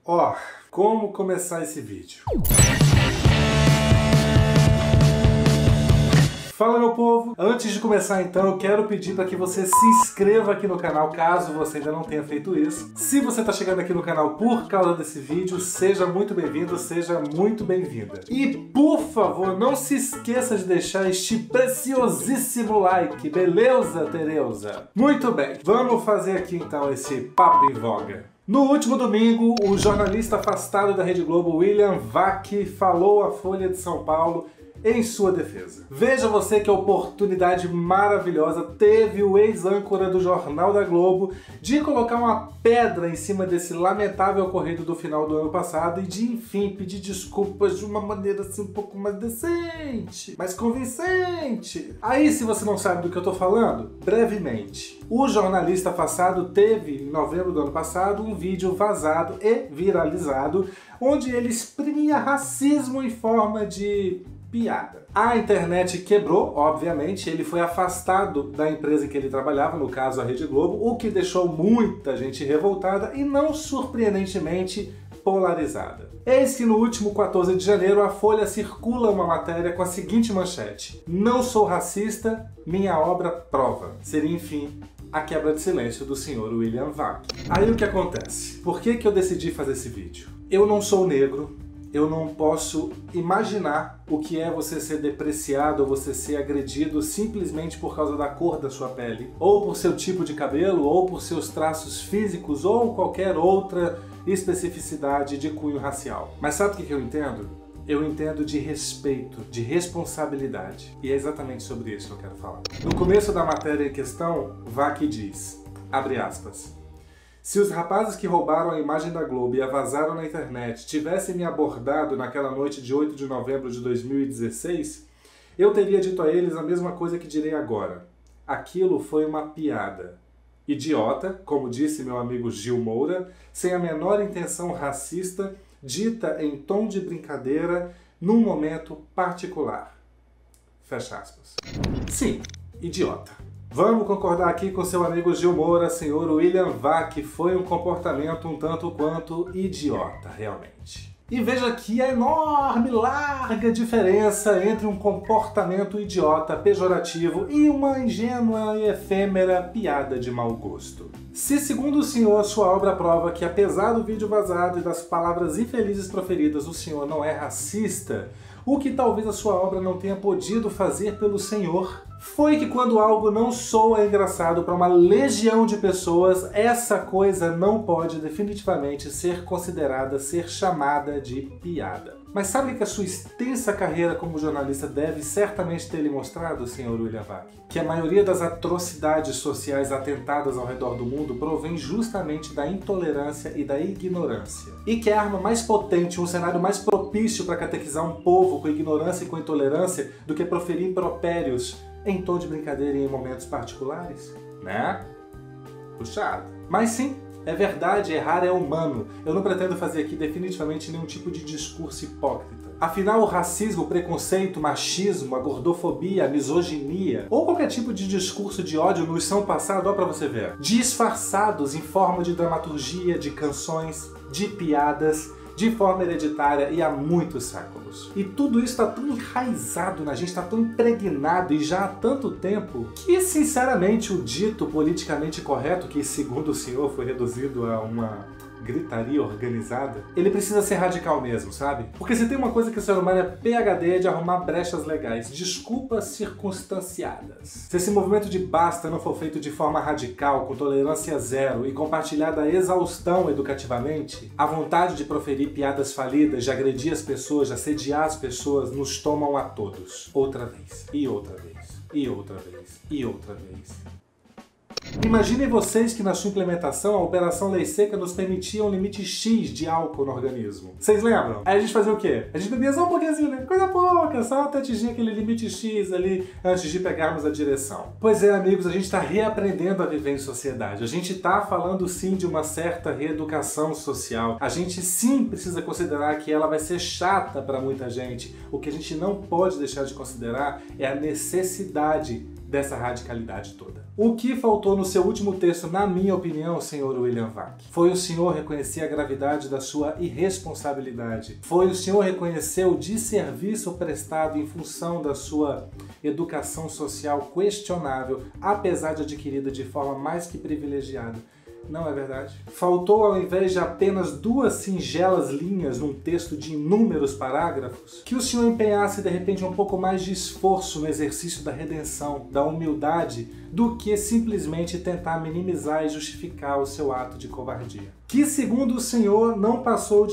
Ó, como começar esse vídeo? Fala, meu povo! Antes de começar então, eu quero pedir para que você se inscreva aqui no canal, caso você ainda não tenha feito isso. Se você está chegando aqui no canal por causa desse vídeo, seja muito bem-vindo, seja muito bem-vinda. E, por favor, não se esqueça de deixar este preciosíssimo like, beleza, Tereuza? Muito bem, vamos fazer aqui então esse papo em voga. No último domingo, o jornalista afastado da Rede Globo, William Vac, falou à Folha de São Paulo em sua defesa. Veja você que oportunidade maravilhosa teve o ex-âncora do Jornal da Globo de colocar uma pedra em cima desse lamentável ocorrido do final do ano passado e de, enfim, pedir desculpas de uma maneira assim um pouco mais decente, mais convincente. Aí, se você não sabe do que eu tô falando, brevemente. O jornalista afastado teve, em novembro do ano passado, um vídeo vazado e viralizado onde ele exprimia racismo em forma de piada. A internet quebrou, obviamente, ele foi afastado da empresa em que ele trabalhava, no caso a Rede Globo, o que deixou muita gente revoltada e, não surpreendentemente, polarizada. Eis que no último 14 de janeiro a Folha circula uma matéria com a seguinte manchete: "Não sou racista, minha obra prova." Seria, enfim, a quebra de silêncio do senhor William Vac. Aí o que acontece? Por que eu decidi fazer esse vídeo? Eu não sou negro, eu não posso imaginar o que é você ser depreciado ou você ser agredido simplesmente por causa da cor da sua pele, ou por seu tipo de cabelo, ou por seus traços físicos, ou qualquer outra especificidade de cunho racial. Mas sabe o que eu entendo? Eu entendo de respeito, de responsabilidade. E é exatamente sobre isso que eu quero falar. No começo da matéria em questão, Vac diz, abre aspas, "Se os rapazes que roubaram a imagem da Globo e a vazaram na internet tivessem me abordado naquela noite de 8 de novembro de 2016, eu teria dito a eles a mesma coisa que direi agora. Aquilo foi uma piada. Idiota, como disse meu amigo Gil Moura, sem a menor intenção racista, dita em tom de brincadeira, num momento particular." Fecha aspas. Sim, idiota. Vamos concordar aqui com seu amigo Gil Moura, senhor William Vac, foi um comportamento um tanto quanto idiota, realmente. E veja aqui a enorme, larga diferença entre um comportamento idiota, pejorativo e uma ingênua e efêmera piada de mau gosto. Se, segundo o senhor, sua obra prova que, apesar do vídeo vazado e das palavras infelizes proferidas, o senhor não é racista, o que talvez a sua obra não tenha podido fazer pelo senhor foi que, quando algo não soa engraçado para uma legião de pessoas, essa coisa não pode definitivamente ser considerada, ser chamada de piada. Mas sabe que a sua extensa carreira como jornalista deve certamente ter lhe mostrado, senhor William Vac? Que a maioria das atrocidades sociais atentadas ao redor do mundo provém justamente da intolerância e da ignorância. E que a arma mais potente, um cenário mais propício para catequizar um povo com ignorância e com intolerância do que proferir impropérios em tom de brincadeira e em momentos particulares? Né? Puxado. Mas sim, é verdade, errar é humano. Eu não pretendo fazer aqui definitivamente nenhum tipo de discurso hipócrita. Afinal, o racismo, o preconceito, o machismo, a gordofobia, a misoginia ou qualquer tipo de discurso de ódio nos são passados, ó pra você ver, disfarçados em forma de dramaturgia, de canções, de piadas, de forma hereditária e há muitos séculos. E tudo isso está tão enraizado na gente, está tão impregnado e já há tanto tempo que, sinceramente, o dito politicamente correto, que segundo o senhor foi reduzido a uma gritaria organizada, ele precisa ser radical mesmo, sabe? Porque se tem uma coisa que o ser humano é PhD de arrumar brechas legais, desculpas circunstanciadas. Se esse movimento de basta não for feito de forma radical, com tolerância zero e compartilhado à exaustão educativamente, a vontade de proferir piadas falidas, de agredir as pessoas, de assediar as pessoas, nos tomam a todos. Outra vez, e outra vez, e outra vez, e outra vez. Imaginem vocês que na sua implementação a Operação Lei Seca nos permitia um limite X de álcool no organismo. Vocês lembram? Aí a gente fazia o quê? A gente bebia só um pouquinho, né? Coisa pouca, só até atingir aquele limite X ali antes de pegarmos a direção. Pois é, amigos, a gente está reaprendendo a viver em sociedade. A gente está falando sim de uma certa reeducação social. A gente sim precisa considerar que ela vai ser chata para muita gente. O que a gente não pode deixar de considerar é a necessidade dessa radicalidade toda. O que faltou no seu último texto, na minha opinião, senhor William Vac, foi o senhor reconhecer a gravidade da sua irresponsabilidade. Foi o senhor reconhecer o desserviço prestado em função da sua educação social questionável, apesar de adquirida de forma mais que privilegiada. Não é verdade? Faltou, ao invés de apenas 2 singelas linhas num texto de inúmeros parágrafos, que o senhor empenhasse de repente um pouco mais de esforço no exercício da redenção, da humildade, do que simplesmente tentar minimizar e justificar o seu ato de covardia. Que, segundo o senhor, não passou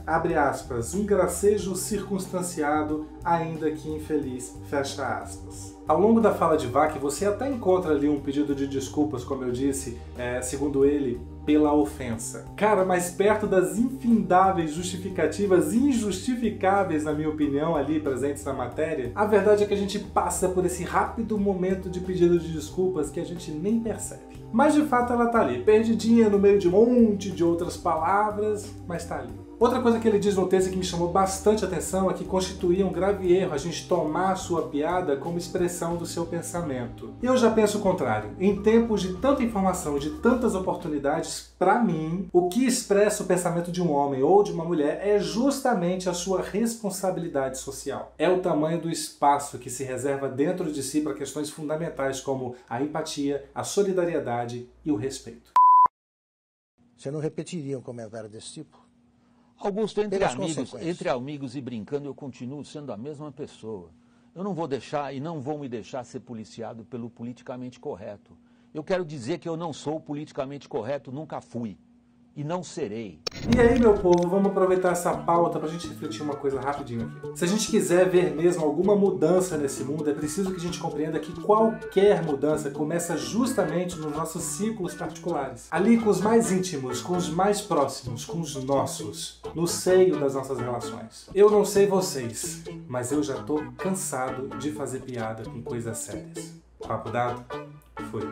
abre aspas, um gracejo circunstanciado, ainda que infeliz, fecha aspas. Ao longo da fala de Vac, você até encontra ali um pedido de desculpas, como eu disse, segundo ele, pela ofensa. Cara, mas perto das infindáveis justificativas injustificáveis, na minha opinião, ali presentes na matéria, a verdade é que a gente passa por esse rápido momento de pedido de desculpas que a gente nem percebe. Mas de fato ela tá ali, perdidinha no meio de um monte de outras palavras, mas tá ali. Outra coisa que ele diz no texto que me chamou bastante atenção é que constituía um grave erro a gente tomar a sua piada como expressão do seu pensamento. Eu já penso o contrário. Em tempos de tanta informação e de tantas oportunidades, para mim, o que expressa o pensamento de um homem ou de uma mulher é justamente a sua responsabilidade social. É o tamanho do espaço que se reserva dentro de si para questões fundamentais como a empatia, a solidariedade e o respeito. Você não repetiria um comentário desse tipo? Augusto, entre amigos e brincando, eu continuo sendo a mesma pessoa. Eu não vou deixar e não vou me deixar ser policiado pelo politicamente correto. Eu quero dizer que eu não sou politicamente correto, nunca fui. E não serei. E aí, meu povo, vamos aproveitar essa pauta pra gente refletir uma coisa rapidinho aqui. Se a gente quiser ver mesmo alguma mudança nesse mundo, é preciso que a gente compreenda que qualquer mudança começa justamente nos nossos círculos particulares. Ali com os mais íntimos, com os mais próximos, com os nossos, no seio das nossas relações. Eu não sei vocês, mas eu já tô cansado de fazer piada com coisas sérias. Papo dado? Fui.